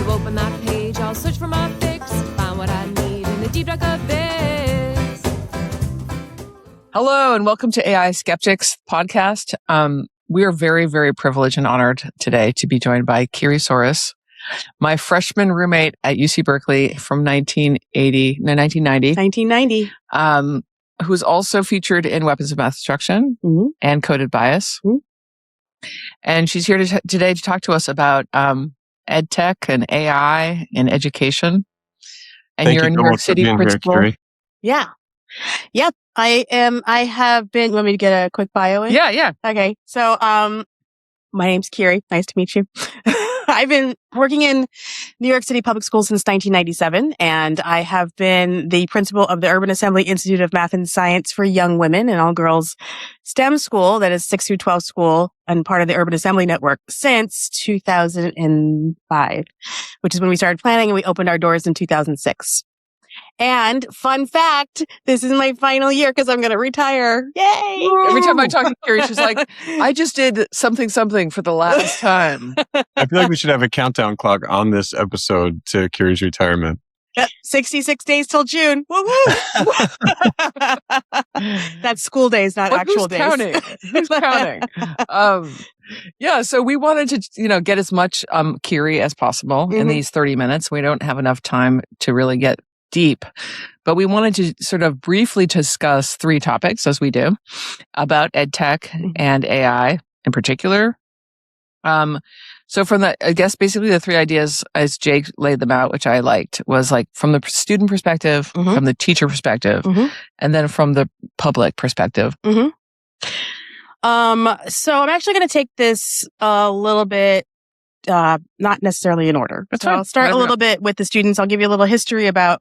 So open that page, I'll search for my fix, find what I need in the deep dark abyss. Hello and welcome to AI Skeptics podcast. We are very, very privileged and honored today to be joined by Kiri Soares, my freshman roommate at UC Berkeley from 1990, who's also featured in Weapons of Mass Destruction and Coded Bias. And she's here today to talk to us about ed tech and AI and education. And you're a New York City principal. Yeah. Yep. I have been, you want me to get a quick bio in? Yeah. Okay. So, my name's Kiri. Nice to meet you. I've been working in New York City public schools since 1997, and I have been the principal of the Urban Assembly Institute of Math and Science for Young Women, an all-girls STEM school that is 6 through 12 school and part of the Urban Assembly Network since 2005, which is when we started planning, and we opened our doors in 2006. And fun fact, this is my final year because I'm going to retire. Yay! Every time I talk to Kiri, she's like, I just did something for the last time. I feel like we should have a countdown clock on this episode to Kiri's retirement. Yep, 66 days till June. Woo-woo! That's school days, not actual days. Who's counting? Yeah, so we wanted to, get as much Kiri as possible in these 30 minutes. We don't have enough time to really get deep, but we wanted to sort of briefly discuss 3 topics, as we do, about ed tech and AI in particular. So from I guess basically the 3 ideas as Jake laid them out, which I liked, was like from the student perspective, from the teacher perspective, and then from the public perspective. So I'm actually going to take this a little bit not necessarily in order. That's so fine. I'll start a little bit with the students. I'll give you a little history about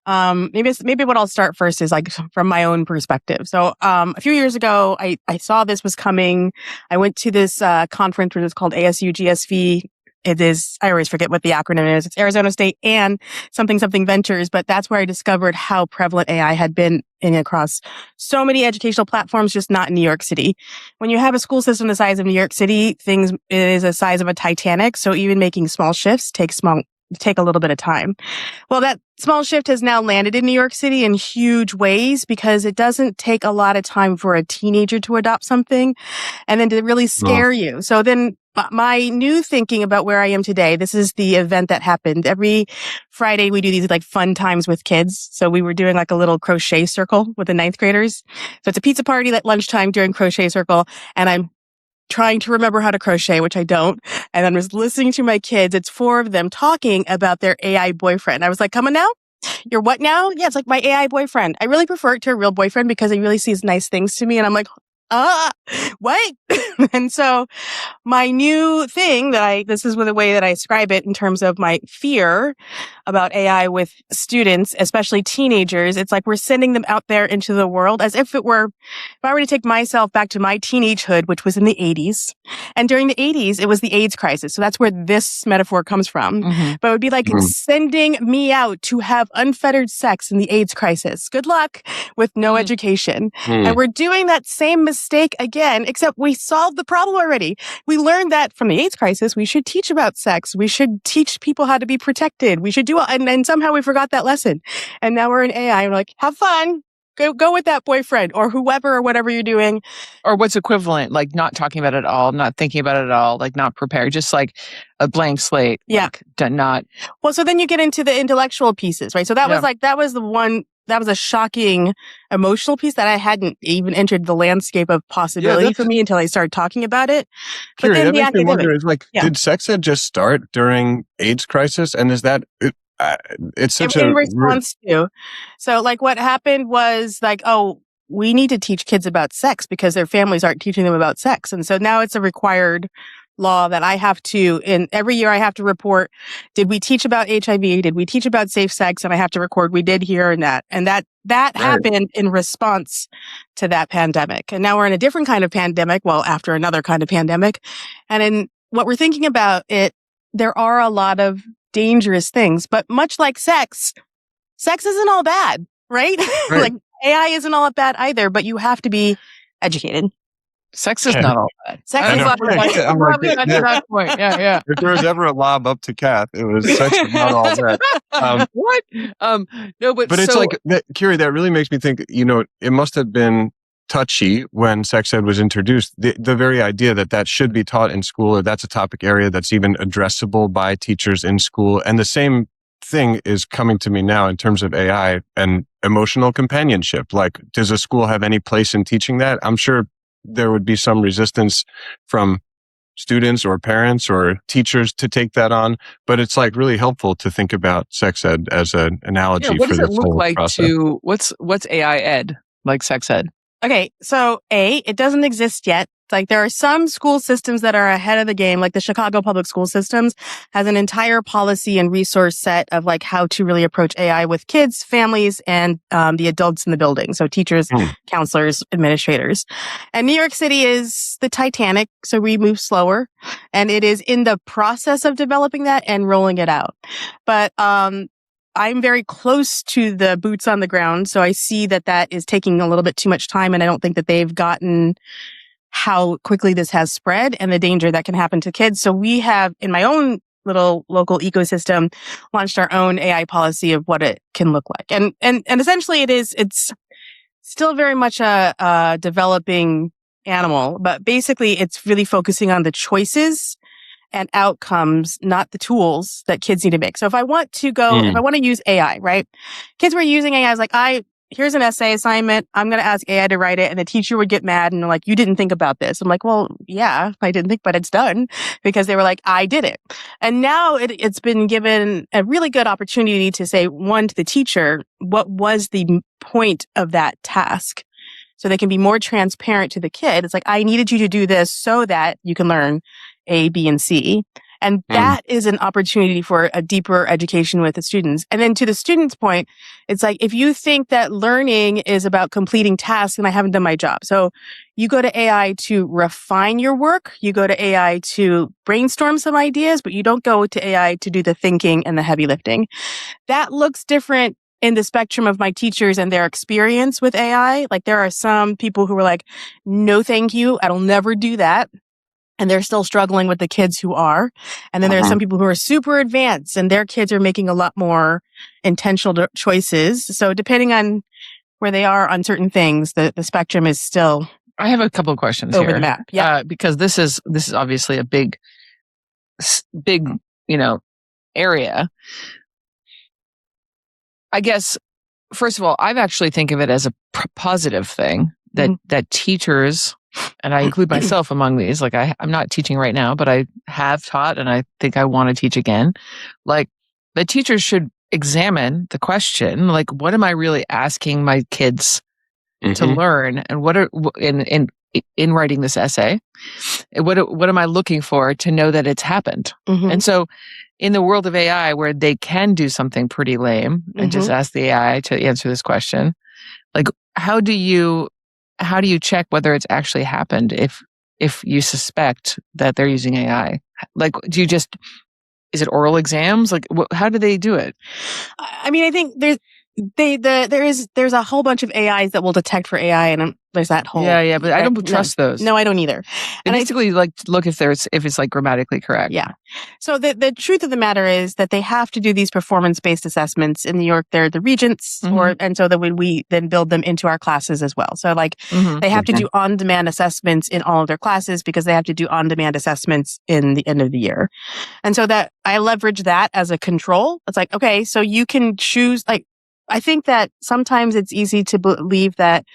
maybe what I'll start first is like from my own perspective. So a few years ago, I saw this was coming. I went to this conference which is called ASU GSV. It is, I always forget what the acronym is. It's Arizona State and something Ventures, but that's where I discovered how prevalent AI had been across so many educational platforms, just not in New York City. When you have a school system the size of New York City, it is the size of a Titanic. So even making small shifts take a little bit of time. Well, that small shift has now landed in New York City in huge ways because it doesn't take a lot of time for a teenager to adopt something and then to really scare you. So then my new thinking about where I am today, this is the event that happened. Every Friday, we do these like fun times with kids. So we were doing like a little crochet circle with the 9th graders. So it's a pizza party at lunchtime during crochet circle. And I'm trying to remember how to crochet, which I don't. And I was listening to my kids. It's 4 of them talking about their AI boyfriend. I was like, come on now. You're what now? Yeah, it's like my AI boyfriend. I really prefer it to a real boyfriend because he really sees nice things to me. And I'm like, what? And so my new thing this is the way that I describe it in terms of my fear about AI with students, especially teenagers. It's like we're sending them out there into the world as if if I were to take myself back to my teenagehood, which was in the 80s. And during the 80s, it was the AIDS crisis. So that's where this metaphor comes from. But it would be like sending me out to have unfettered sex in the AIDS crisis. Good luck with no education. And we're doing that same mistake again, except we solved the problem already. We learned that from the AIDS crisis, we should teach about sex. We should teach people how to be protected. We should do it. And somehow we forgot that lesson. And now we're in AI and we're like, have fun. Go with that boyfriend or whoever or whatever you're doing. Or what's equivalent, like not talking about it at all, not thinking about it at all, like not prepared, just like a blank slate. Yeah. Not. Well, so then you get into the intellectual pieces, right? So that was a shocking emotional piece that I hadn't even entered the landscape of possibility for me until I started talking about it. But Kiri, then that makes me wonder, did sex ed just start during AIDS crisis? And is that... it's such in response to. So like what happened was like, we need to teach kids about sex because their families aren't teaching them about sex. And so now it's a required law that I have to, in every year I have to report, did we teach about HIV? Did we teach about safe sex? And I have to record, we did here and that. And that happened in response to that pandemic. And now we're in a different kind of pandemic. Well, after another kind of pandemic. And in what we're thinking about it, there are a lot of dangerous things, but much like sex isn't all bad, right? Like AI isn't all bad either, but you have to be educated. Sex is not all that. Sex I'm is glad not all that. I'm glad we got to that point. Yeah. If there was ever a lob up to Kath, it was sex is not all that. What? No, but it's like, Kiri, that really makes me think, it must have been touchy when sex ed was introduced. The very idea that should be taught in school, or that's a topic area that's even addressable by teachers in school. And the same thing is coming to me now in terms of AI and emotional companionship. Like, does a school have any place in teaching that? I'm sure there would be some resistance from students or parents or teachers to take that on, but it's like really helpful to think about sex ed as an analogy what for does this it look whole like process. what's AI ed, like sex ed? Okay, so it doesn't exist yet. Like, there are some school systems that are ahead of the game, like the Chicago Public School Systems has an entire policy and resource set of like how to really approach AI with kids, families, and the adults in the building. So teachers, counselors, administrators. And New York City is the Titanic, so we move slower. And it is in the process of developing that and rolling it out. But I'm very close to the boots on the ground, so I see that is taking a little bit too much time, and I don't think that they've gotten how quickly this has spread and the danger that can happen to kids. So we have, in my own little local ecosystem, launched our own AI policy of what it can look like. And essentially it's still very much a developing animal, but basically it's really focusing on the choices and outcomes, not the tools that kids need to make. So if I want to use AI, right? Kids were using AI. I was like, here's an essay assignment. I'm going to ask AI to write it. And the teacher would get mad and like, you didn't think about this. I'm like, well, yeah, I didn't think, but it's done, because they were like, I did it. And now it's been given a really good opportunity to say, one, to the teacher, what was the point of that task? So they can be more transparent to the kid. It's like, I needed you to do this so that you can learn A, B, and C. And that is an opportunity for a deeper education with the students. And then to the student's point, it's like, if you think that learning is about completing tasks, and I haven't done my job. So you go to AI to refine your work. You go to AI to brainstorm some ideas, but you don't go to AI to do the thinking and the heavy lifting. That looks different in the spectrum of my teachers and their experience with AI. Like, there are some people who are like, no, thank you. I'll never do that. And they're still struggling with the kids who are. And then there are some people who are super advanced and their kids are making a lot more intentional choices. So depending on where they are on certain things, the spectrum is still. I have a couple of questions over here. The map. Yeah. Because this is obviously a big, area. I guess, first of all, I've actually think of it as a positive thing that teachers, and I include myself among these, like I'm not teaching right now, but I have taught and I think I want to teach again. Like, the teachers should examine the question, like, what am I really asking my kids to learn? And what are, in writing this essay, what am I looking for to know that it's happened? And so in the world of AI, where they can do something pretty lame and just ask the AI to answer this question, like, how do you check whether it's actually happened if you suspect that they're using AI? Like, is it oral exams? Like, how do they do it? I mean, I think there's a whole bunch of AIs that will detect for AI, and there's that whole but I don't trust those. No, I don't either. And basically, like, look if it's like grammatically correct. Yeah. So the truth of the matter is that they have to do these performance-based assessments. In New York, they're the regents, and so that we then build them into our classes as well. So like they have to do on-demand assessments in all of their classes, because they have to do on-demand assessments in the end of the year. And so that I leverage that as a control. It's like, okay, so you can choose, like, I think that sometimes it's easy to believe that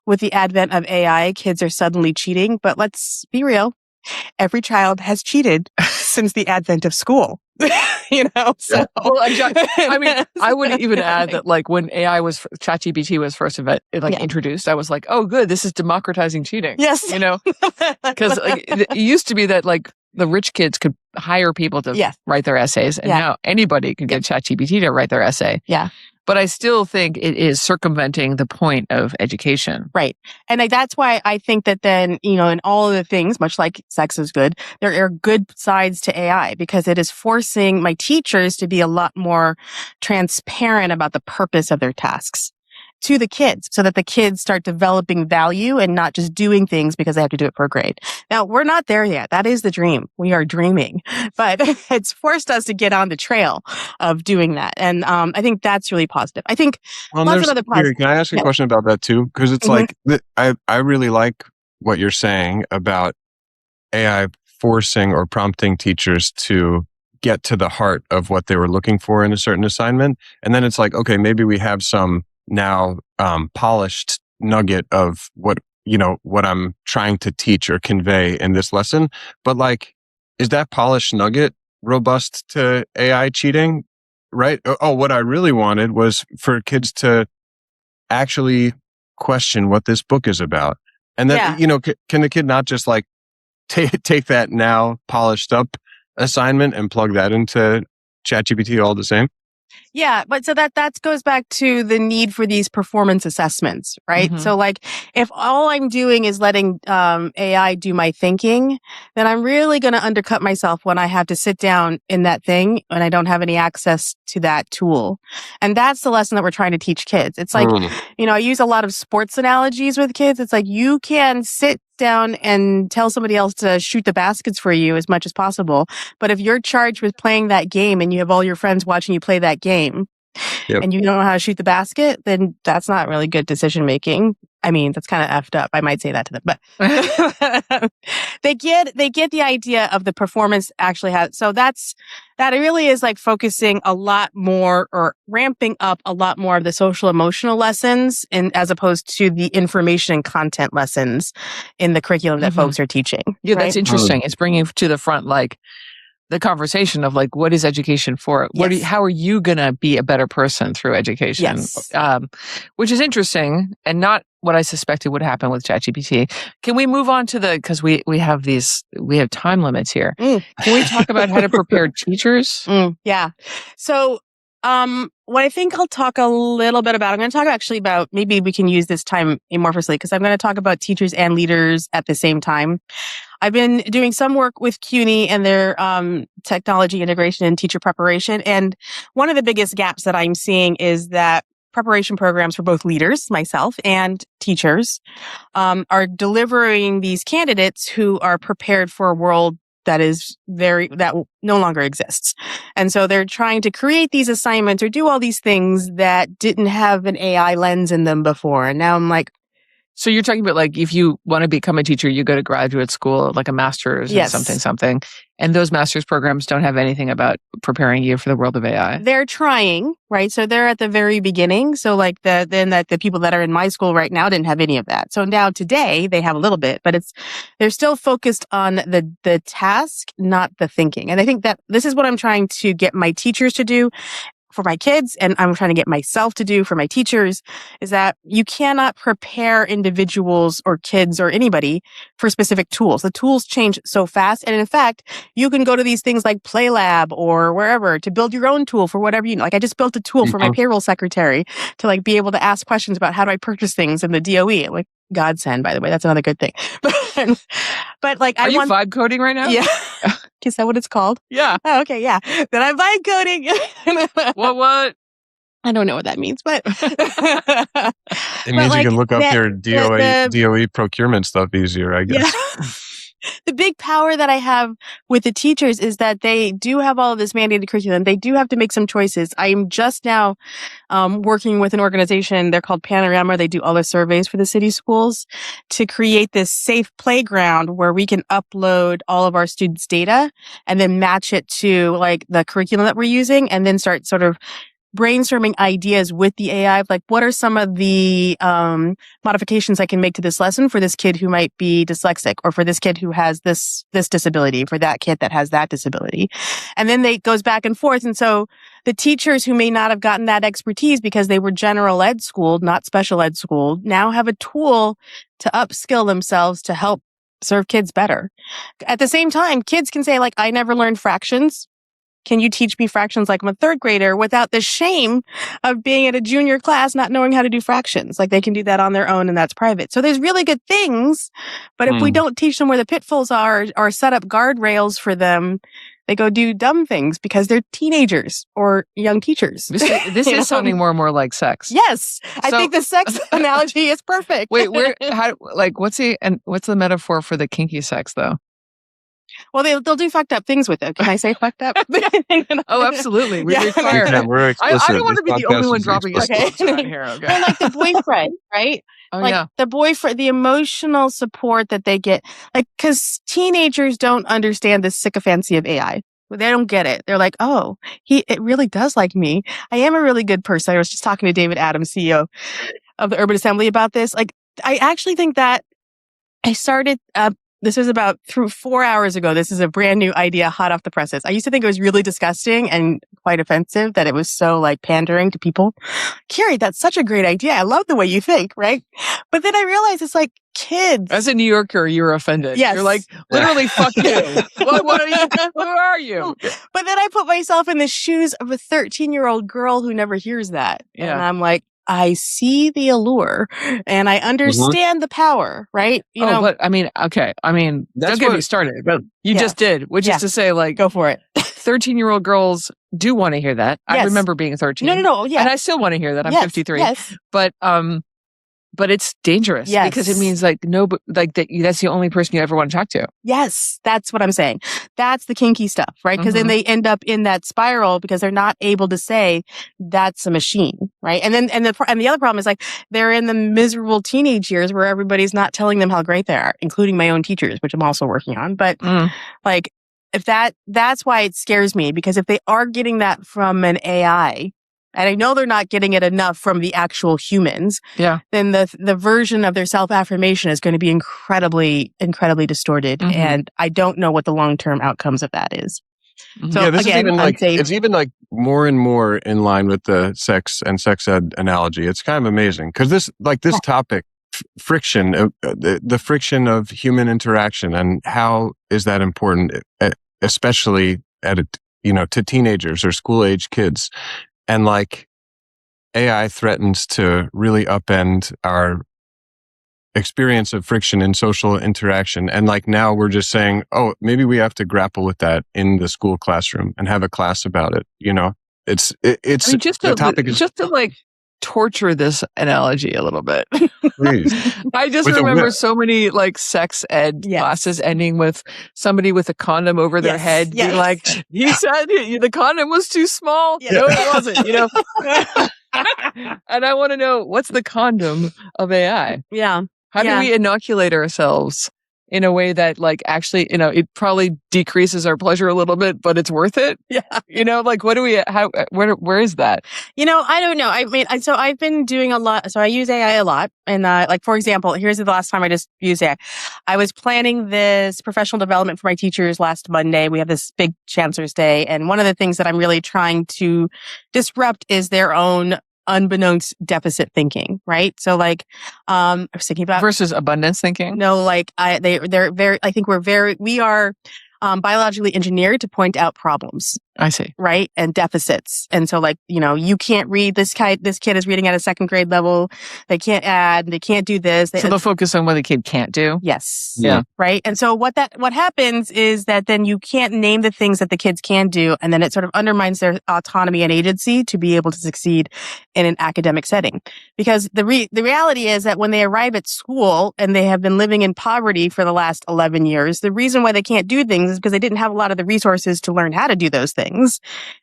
with the advent of AI, kids are suddenly cheating. But let's be real. Every child has cheated since the advent of school. So. Well, I mean, I would even add that, like, when ChatGPT was first introduced, I was like, oh, good, this is democratizing cheating. Yes. Because it used to be that, like, the rich kids could hire people to write their essays, and now anybody can get ChatGPT to write their essay. Yeah. But I still think it is circumventing the point of education. Right. And that's why I think that then, in all of the things, much like sex is good, there are good sides to AI, because it is forcing my teachers to be a lot more transparent about the purpose of their tasks. to the kids so that the kids start developing value and not just doing things because they have to do it for a grade. Now, we're not there yet. That is the dream. We are dreaming, but it's forced us to get on the trail of doing that. And I think that's really positive. I think lots of other positives. Can I ask a question about that too? Because it's like, I really like what you're saying about AI forcing or prompting teachers to get to the heart of what they were looking for in a certain assignment. And then it's like, okay, maybe we have some now polished nugget of what I'm trying to teach or convey in this lesson. But like, is that polished nugget robust to AI cheating? Right? Oh, what I really wanted was for kids to actually question what this book is about. And then, can the kid not just like take that now polished up assignment and plug that into ChatGPT all the same? Yeah, but so that goes back to the need for these performance assessments, right? Mm-hmm. So like if all I'm doing is letting AI do my thinking, then I'm really going to undercut myself when I have to sit down in that thing and I don't have any access to that tool. And that's the lesson that we're trying to teach kids. It's like, I use a lot of sports analogies with kids. It's like you can sit down and tell somebody else to shoot the baskets for you as much as possible. But if you're charged with playing that game and you have all your friends watching you play that game and you don't know how to shoot the basket, then that's not really good decision making. I mean, that's kind of effed up. I might say that to them, but they get the idea of the performance actually has. So that really is like focusing a lot more or ramping up a lot more of the social emotional lessons as opposed to the information and content lessons in the curriculum that folks are teaching. Yeah, right? That's interesting. It's bringing to the front, like, the conversation of like, what is education for? How are you going to be a better person through education? Yes. Which is interesting and not what I suspected would happen with ChatGPT. Can we move on to because we have time limits here. Can we talk about how to prepare teachers? Yeah. So, what I think I'll talk a little bit about, I'm going to talk actually about, maybe we can use this time amorphously because I'm going to talk about teachers and leaders at the same time. I've been doing some work with CUNY and their technology integration and teacher preparation. And one of the biggest gaps that I'm seeing is that preparation programs for both leaders, myself, and teachers are delivering these candidates who are prepared for a world that no longer exists. And so they're trying to create these assignments or do all these things that didn't have an AI lens in them before. And now I'm like, so you're talking about like if you want to become a teacher, you go to graduate school, like a master's in something. And those master's programs don't have anything about preparing you for the world of AI. They're trying, right? So they're at the very beginning. So like the people that are in my school right now didn't have any of that. So now today they have a little bit, but they're still focused on the task, not the thinking. And I think that this is what I'm trying to get my teachers to do for my kids, and I'm trying to get myself to do for my teachers, is that you cannot prepare individuals or kids or anybody for specific tools. The tools change so fast. And in fact, you can go to these things like PlayLab or wherever to build your own tool for whatever you know. Like I just built a tool for my payroll secretary to like be able to ask questions about how do I purchase things in the DOE. Like godsend, by the way, that's another good thing. But like, Are you vibe coding right now? Yeah. Is that what it's called? Yeah. Oh, okay. Yeah. Then I'm vibe coding. What? I don't know what that means, but it means you can look up your DOE procurement stuff easier, I guess. Yeah. The big power that I have with the teachers is that they do have all of this mandated curriculum. They do have to make some choices. I'm just now working with an organization. They're called Panorama. They do all the surveys for the city schools to create this safe playground where we can upload all of our students' data and then match it to like the curriculum that we're using and then start sort of brainstorming ideas with the AI of like, what are some of the modifications I can make to this lesson for this kid who might be dyslexic, or for this kid who has this disability, for that kid that has that disability. And then it goes back and forth. And so the teachers who may not have gotten that expertise because they were general ed schooled, not special ed schooled, now have a tool to upskill themselves to help serve kids better. At the same time, kids can say like, I never learned fractions. Can you teach me fractions like I'm a third grader without the shame of being at a junior class, not knowing how to do fractions? Like they can do that on their own and that's private. So there's really good things, but if we don't teach them where the pitfalls are or set up guardrails for them, They go do dumb things because they're teenagers or young teachers. This is sounding more and more like sex. Yes. I So- think the sex analogy is perfect. Wait, what's the metaphor for the kinky sex though? Well, they'll do fucked up things with it. Can I say fucked up? Oh, absolutely. We Yeah. require Yeah, we're explicit. I don't want to This be the only podcast one is dropping explicit. explicit right here. Okay. Or like the boyfriend, right? Oh Like yeah. the boyfriend, the emotional support that they get. Like, because teenagers don't understand the sycophancy of AI. They don't get it. They're like, oh, it really does like me. I am a really good person. I was just talking to David Adams, CEO of the Urban Assembly, about this. Like, I actually think that I started, this was about 4 hours ago. This is a brand new idea, hot off the presses. I used to think it was really disgusting and quite offensive that it was so like pandering to people. Kiri, that's such a great idea. I love the way you think, right? But then I realized it's like kids. As a New Yorker, you're offended. Yes. You're like, literally, fuck you. What are you? Who are you? But then I put myself in the shoes of a 13-year-old girl who never hears that. Yeah. And I'm like, I see the allure and I understand the power, right? You know, but I mean, okay. I mean, That's don't get me what- started, but you Yeah. just did, which Yeah. is to say, like, go for it. 13-year-old girls do want to hear that. I Yes. remember being 13. No. Yeah. And I still want to hear that. I'm Yes, 53. Yes. But it's dangerous Yes. because it means like that's the only person you ever want to talk to. Yes. That's what I'm saying. That's the kinky stuff, right? Because then Mhm. they end up in that spiral because they're not able to say that's a machine, right? And then, and the other problem is like they're in the miserable teenage years where everybody's not telling them how great they are, including my own teachers, which I'm also working on. But like, if that's why it scares me, because if they are getting that from an AI, and I know they're not getting it enough from the actual humans, Yeah. then the version of their self-affirmation is going to be incredibly, incredibly distorted. Mhm. And I don't know what the long-term outcomes of that is. Mhm. So Yeah, this again, is even like unsafe. it's even like more and more in line with the sex and sex ed analogy. It's kind of amazing because this topic, friction, the friction of human interaction, and how is that important, especially to teenagers or school age kids. And like AI threatens to really upend our experience of friction in social interaction. And like now we're just saying, oh, maybe we have to grapple with that in the school classroom and have a class about it. It's I mean, just the topic is to like torture this analogy a little bit. please. I just With a remember whip. so many like sex ed Yes. classes ending with somebody with a condom over their Yes, head being yes. like, he said the condom was too small. Yes. No, it wasn't, And I want to know, what's the condom of AI? Yeah. How do Yeah. we inoculate ourselves in a way that like actually, it probably decreases our pleasure a little bit, but it's worth it? Yeah. Like where is that? I don't know. I mean, so I've been doing a lot. So I use AI a lot. And like, for example, here's the last time I just used AI. I was planning this professional development for my teachers last Monday. We have this big Chancellor's Day. And one of the things that I'm really trying to disrupt is their own unbeknownst deficit thinking, right? So like, I was thinking about Versus abundance thinking? no, like they're very, I think we are biologically engineered to point out problems. I see. Right. And deficits. And so like, you can't read this kid is reading at a second grade level. They can't add, they can't do this. So they'll focus on what the kid can't do. Yes. Yeah. Right. And so what happens is that then you can't name the things that the kids can do. And then it sort of undermines their autonomy and agency to be able to succeed in an academic setting. Because the reality is that when they arrive at school and they have been living in poverty for the last 11 years, the reason why they can't do things is because they didn't have a lot of the resources to learn how to do those things.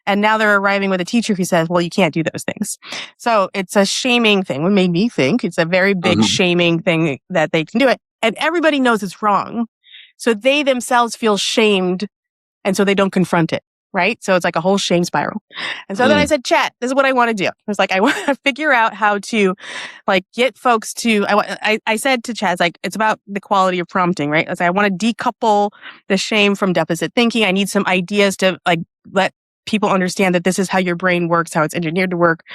And now they're arriving with a teacher who says, well, you can't do those things. So it's a shaming thing. What made me think it's a very big shaming thing that they can do it. And everybody knows it's wrong. So they themselves feel shamed. And so they don't confront it. Right. So it's like a whole shame spiral. And so then I said, chat, this is what I want to do. I was like, I want to figure out how to like get folks to, I said to chat, it's about the quality of prompting, right? I want to decouple the shame from deficit thinking. I need some ideas to like let people understand that this is how your brain works, how it's engineered to work.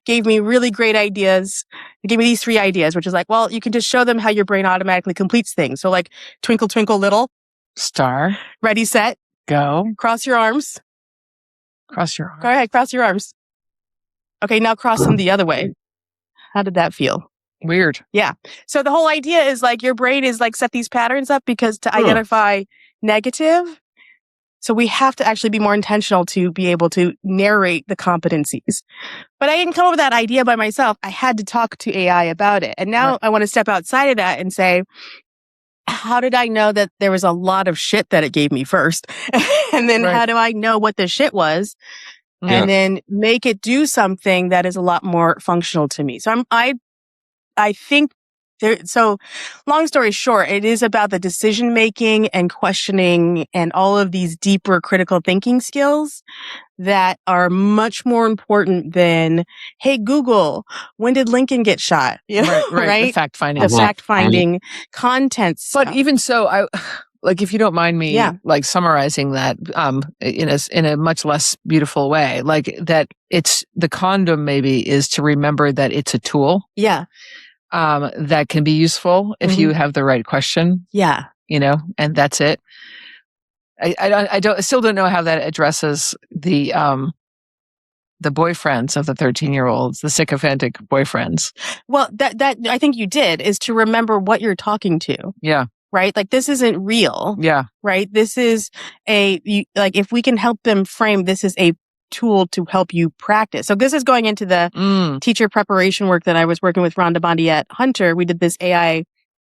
Gave me really great ideas. It gave me these 3 ideas, which is like, well, you can just show them how your brain automatically completes things. So like twinkle, twinkle, little, Star, ready, set, go, cross your arms. cross your arms. Go ahead, cross your arms. Okay, now cross them the other way. How did that feel? Weird. Yeah. So the whole idea is like your brain is like set these patterns up because to identify negative So we have to actually be more intentional to be able to narrate the competencies. But I didn't come up with that idea by myself. I had to talk to AI about it. And now I want to step outside of that and say, how did I know that there was a lot of shit that it gave me first? And then how do I know what the shit was? And then make it do something that is a lot more functional to me. So I think so long story short, it is about the decision making and questioning and all of these deeper critical thinking skills that are much more important than, hey, Google, when did Lincoln get shot? You know, right. The fact finding. The fact finding content stuff. But even so, if you don't mind me like summarizing that in a much less beautiful way, like that it's the condom maybe is to remember that it's a tool. Yeah. That can be useful if you have the right question. Yeah. And that's it. I still don't know how that addresses the boyfriends of the 13-year-olds, the sycophantic boyfriends. Well, that I think you did is to remember what you're talking to. Yeah. Right? Like this isn't real. Yeah. Right? This is if we can help them frame, this is a tool to help you practice. So this is going into the teacher preparation work that I was working with Rhonda Bondi at Hunter. We did this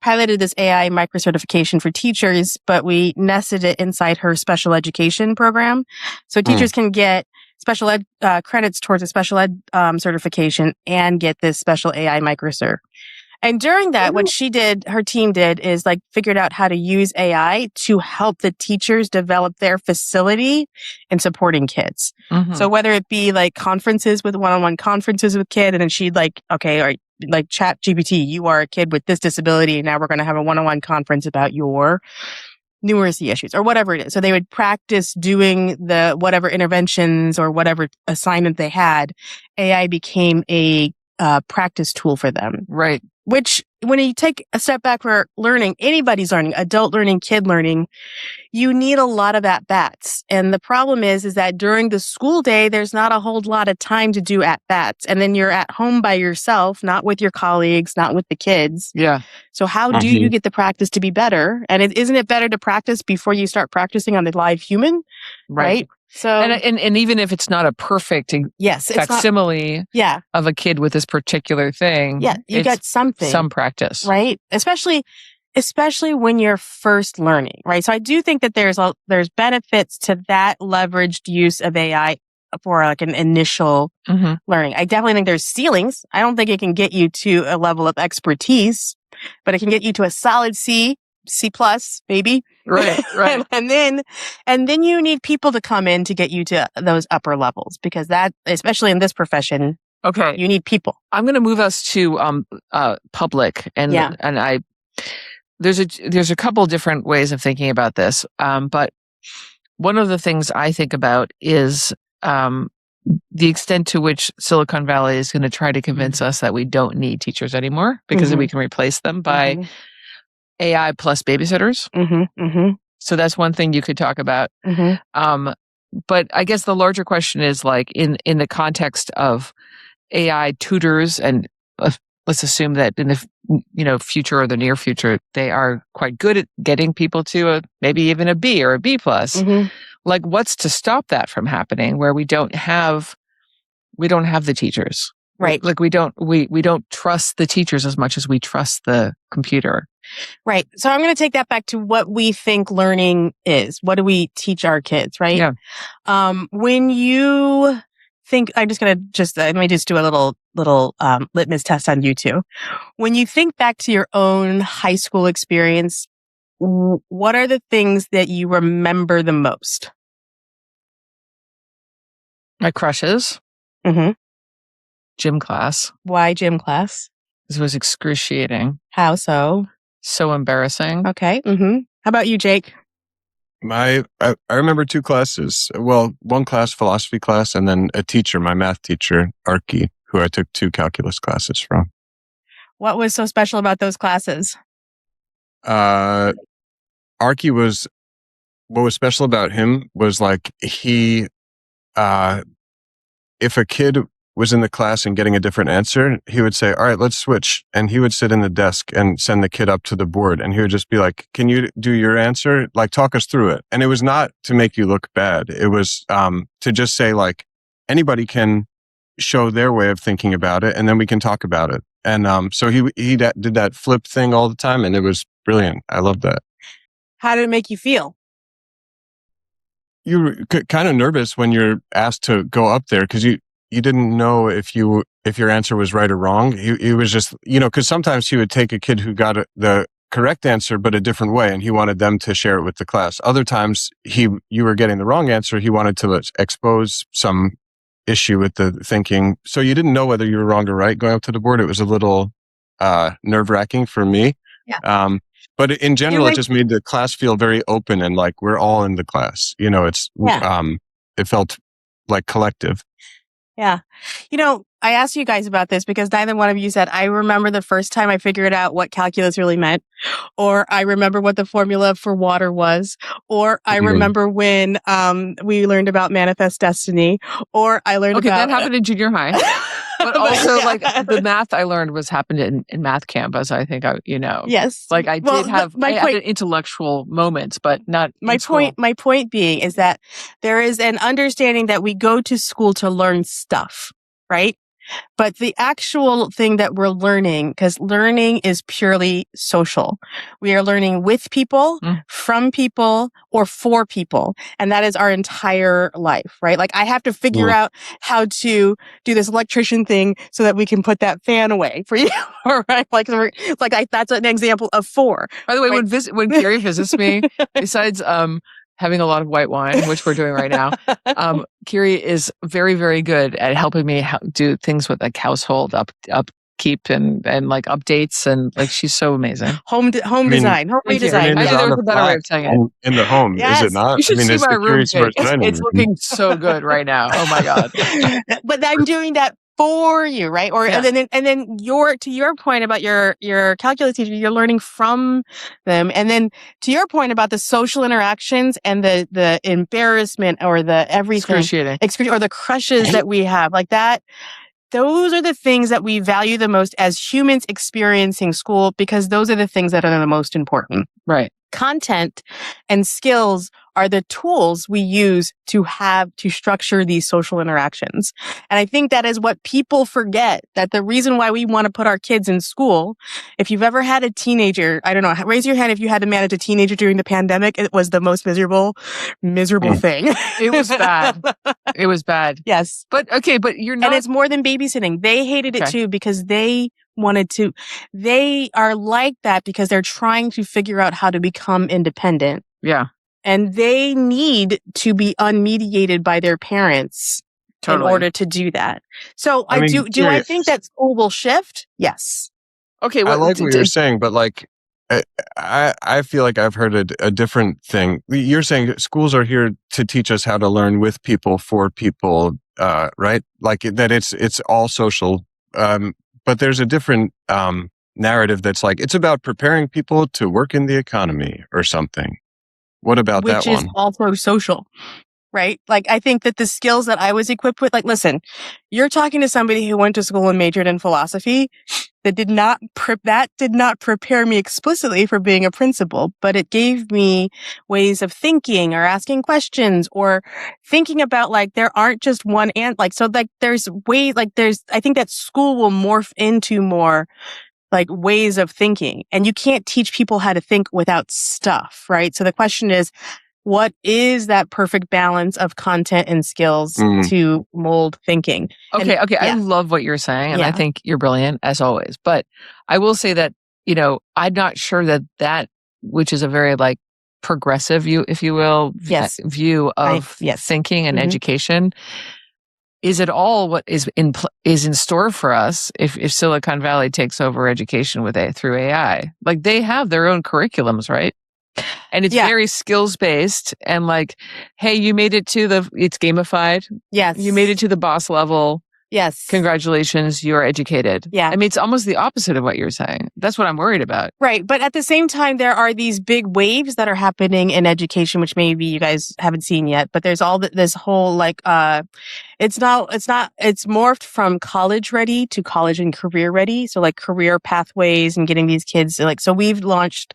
piloted this AI micro certification for teachers, but we nested it inside her special education program. So teachers can get special ed credits towards a special ed certification and get this special AI micro cert. And during that, what her team did is like figured out how to use AI to help the teachers develop their facility in supporting kids. So whether it be like conferences with one-on-one conferences with kid, and then she'd like, okay, or like chat GPT, you are a kid with this disability. And now we're going to have a one-on-one conference about your numeracy issues or whatever it is. So they would practice doing the whatever interventions or whatever assignment they had. AI became a practice tool for them. Right. Which, when you take a step back for learning, anybody's learning, adult learning, kid learning, you need a lot of at-bats. And the problem is that during the school day, there's not a whole lot of time to do at-bats. And then you're at home by yourself, not with your colleagues, not with the kids. Yeah. So how do you get the practice to be better? And isn't it better to practice before you start practicing on the live human? Right? So, and even if it's not a perfect facsimile of a kid with this particular thing, you got some practice, right? Especially when you're first learning, right? So I do think that there's benefits to that leveraged use of AI for like an initial learning. I definitely think there's ceilings. I don't think it can get you to a level of expertise, but it can get you to a solid C plus, maybe. Right. and then you need people to come in to get you to those upper levels, because that, especially in this profession, you need people. I'm going to move us to public, and there's a couple different ways of thinking about this, but one of the things I think about is the extent to which Silicon Valley is going to try to convince us that we don't need teachers anymore because we can replace them by AI plus babysitters. So that's one thing you could talk about. But I guess the larger question is like in the context of AI tutors, and let's assume that in the future or the near future, they are quite good at getting people to maybe even a B or a B plus. Like, what's to stop that from happening where we don't have the teachers? Right. Like we don't trust the teachers as much as we trust the computer. Right. So I'm going to take that back to what we think learning is. What do we teach our kids, right? Yeah. When you think, I'm just going to let me just do a little litmus test on you two. When you think back to your own high school experience, what are the things that you remember the most? My crushes. Gym class. Why gym class? This was excruciating. How so? So embarrassing. Okay. How about you, Jake? I remember two classes. Well, one class, philosophy class, and then a teacher, my math teacher, Arki, who I took 2 calculus classes from. What was so special about those classes? Arki what was special about him was like if a kid was in the class and getting a different answer, he would say, all right, let's switch. And he would sit in the desk and send the kid up to the board. And he would just be like, can you do your answer? Like, talk us through it. And it was not to make you look bad. It was to just say, like, anybody can show their way of thinking about it, and then we can talk about it. And so he did that flip thing all the time, and it was brilliant. I loved that. How did it make you feel? You were kind of nervous when you're asked to go up there because you didn't know if your answer was right or wrong. He was just, because sometimes he would take a kid who got the correct answer but a different way, and he wanted them to share it with the class. Other times you were getting the wrong answer. He wanted to expose some issue with the thinking. So you didn't know whether you were wrong or right going up to the board. It was a little nerve-wracking for me. Yeah. But in general, it just made the class feel very open and like we're all in the class. It felt like collective. Yeah. I asked you guys about this because neither one of you said, I remember the first time I figured out what calculus really meant, or I remember what the formula for water was, or I remember when we learned about manifest destiny, or I learned about... Okay, that happened in junior high. But also, like, the math I learned happened in math camp, as I think, Yes. Like, I had intellectual moments, but not my point being is that there is an understanding that we go to school to learn stuff, right? But the actual thing that we're learning, because learning is purely social. We are learning with people, from people, or for people. And that is our entire life, right? Like, I have to figure out how to do this electrician thing so that we can put that fan away for you. All right. That's an example of four. By the way, when Kiri visits me, besides, having a lot of white wine, which we're doing right now. Kiri is very, very good at helping me do things with like household upkeep and like updates, and like she's so amazing. Home design, home redesign. I knew there was a better way of saying it. In the home, yes. Is it not? You should see my room. It's looking so good right now. Oh my god! But I'm doing that for you, right? Or and then to your point about your calculus teacher, you're learning from them, and then to your point about the social interactions and the embarrassment or the everything, or the crushes that we have, like that. Those are the things that we value the most as humans experiencing school, because those are the things that are the most important. Right. Content and skills are the tools we use to structure these social interactions. And I think that is what people forget, that the reason why we want to put our kids in school, if you've ever had a teenager, I don't know, raise your hand if you had to manage a teenager during the pandemic. It was the most miserable thing. It was bad. It was bad. Yes. But you're not. And it's more than babysitting. They hated it too because they are like that because they're trying to figure out how to become independent. Yeah. And they need to be unmediated by their parents in order to do that. So I think that school will shift? Yes. Okay. I like what you're saying, but like, I feel like I've heard a different thing. You're saying schools are here to teach us how to learn with people, for people, right? Like that it's all social. But there's a different narrative that's like, it's about preparing people to work in the economy or something. What about that one? Which is also social, right? Like, I think that the skills that I was equipped with, like, listen, you're talking to somebody who went to school and majored in philosophy that did not prepare me explicitly for being a principal, but it gave me ways of thinking or asking questions or thinking about, like, there aren't just one there's ways, like, I think that school will morph into more like ways of thinking, and you can't teach people how to think without stuff, right? So the question is, what is that perfect balance of content and skills to mold thinking? Okay. I love what you're saying, and I think you're brilliant as always. But I will say that, I'm not sure that which is a very like progressive view, if you will, view of thinking and education, is it all what is in store for us if Silicon Valley takes over education through AI? Like, they have their own curriculums, right? And it's very skills based, and like, hey, you made it to it's gamified. Yes. You made it to the boss level. Yes. Congratulations, you are educated. Yeah. I mean, it's almost the opposite of what you're saying. That's what I'm worried about. Right. But at the same time, there are these big waves that are happening in education, which maybe you guys haven't seen yet. But there's this whole it's morphed from college ready to college and career ready. So like career pathways and getting these kids so we've launched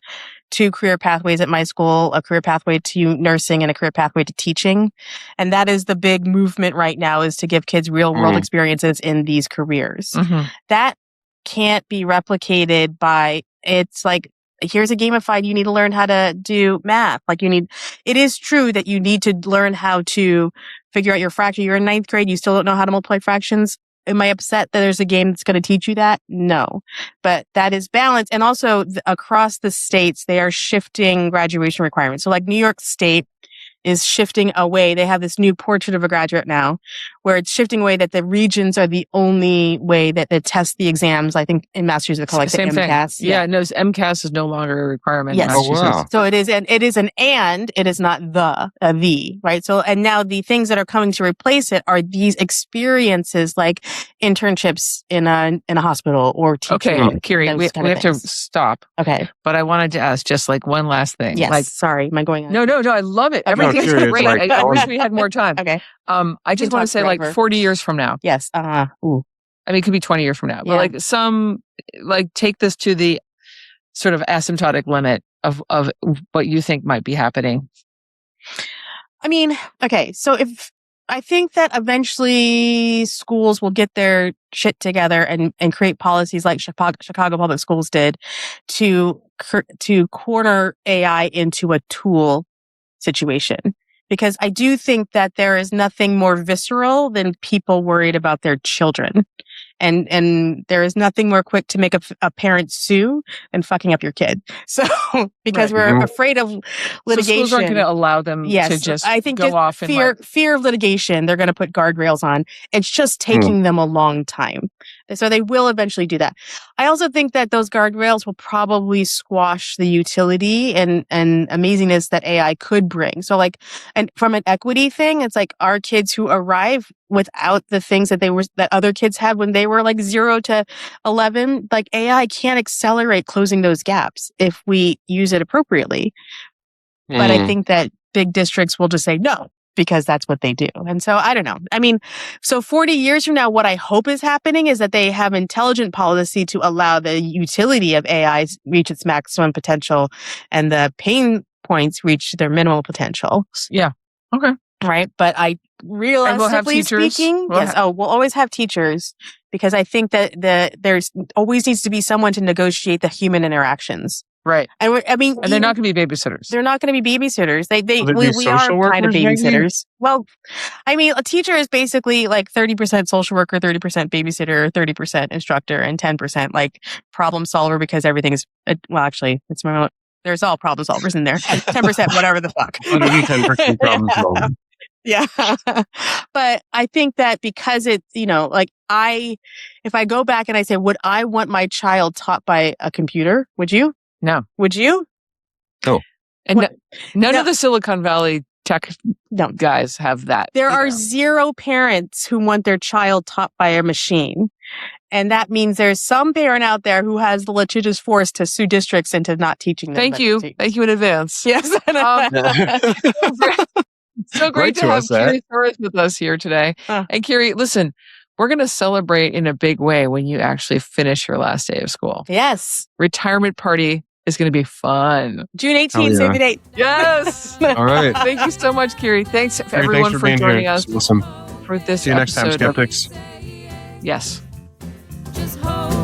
2 career pathways at my school, a career pathway to nursing and a career pathway to teaching. And that is the big movement right now, is to give kids real world experiences in these careers. Mm-hmm. That can't be replicated by, it's like, here's a gamified, you need to learn how to do math. It is true that you need to learn how to figure out your fraction. You're in 9th grade, you still don't know how to multiply fractions. Am I upset that there's a game that's going to teach you that? No. But that is balanced. And also across the states, they are shifting graduation requirements. So like New York State is shifting away. They have this new portrait of a graduate now, where it's shifting away that the regions are the only way that they test the exams. I think in Massachusetts, they call it the MCAS. Yeah, no, MCAS is no longer a requirement. Yes. In Massachusetts. Oh, wow. So it is it is not the, right? So, and now the things that are coming to replace it are these experiences like internships in a hospital or teaching. Okay, Kiri, we have to stop. Okay. But I wanted to ask just like one last thing. Yes. Sorry. Am I going on? No, I love it. Okay. Everything's curious, great. like, I wish we had more time. Okay. I just can want to talk say like forever. 40 years from now. Yes. Ooh. I mean, it could be 20 years from now, but Yeah. like take this to the sort of asymptotic limit of what you think might be happening. I mean, okay. So I think that eventually schools will get their shit together and create policies like Chicago Public Schools did to corner AI into a tool situation. Because I do think that there is nothing more visceral than people worried about their children. And there is nothing more quick to make a parent sue than fucking up your kid. So, because we're afraid of litigation. So schools aren't going to allow them to just I think go just off and fear of litigation. They're going to put guardrails on. It's just taking them a long time. So they will eventually do that. I also think that those guardrails will probably squash the utility and amazingness that AI could bring. So like, and from an equity thing, it's like our kids who arrive without the things that that other kids had when they were like 0 to 11, like AI can accelerate closing those gaps if we use it appropriately. But I think that big districts will just say no, because that's what they do. And so I don't know. I mean, so 40 years from now, what I hope is happening is that they have intelligent policy to allow the utility of AI reach its maximum potential and the pain points reach their minimal potential. Yeah. Okay. Right. But I realistically speaking, we'll always have teachers, because I think that there's always needs to be someone to negotiate the human interactions. Right. And and they're not going to be babysitters. They're not going to be babysitters. We are social kind of workers, babysitters. Maybe? Well, I mean, a teacher is basically like 30% social worker, 30% babysitter, 30% instructor, and 10% like problem solver, because everything is, well, actually, there's all problem solvers in there. 10% whatever the fuck. 10% problem solver. Yeah. But I think that because it's, like if I go back and I say, would I want my child taught by a computer? Would you? No. Would you? No. And none of the Silicon Valley tech guys have that. There are 0 parents who want their child taught by a machine. And that means there's some parent out there who has the litigious force to sue districts into not teaching them. Thank you. Thank you in advance. Yes. So great to have Kiri Soares with us here today. And Kiri, listen, we're going to celebrate in a big way when you actually finish your last day of school. Yes. Retirement party is going to be fun. June 18th, save the date. Yes. All right. Thank you so much, Kiri. Thanks everyone for joining us. Awesome. For this See you next time, episode skeptics. Yes. Just hold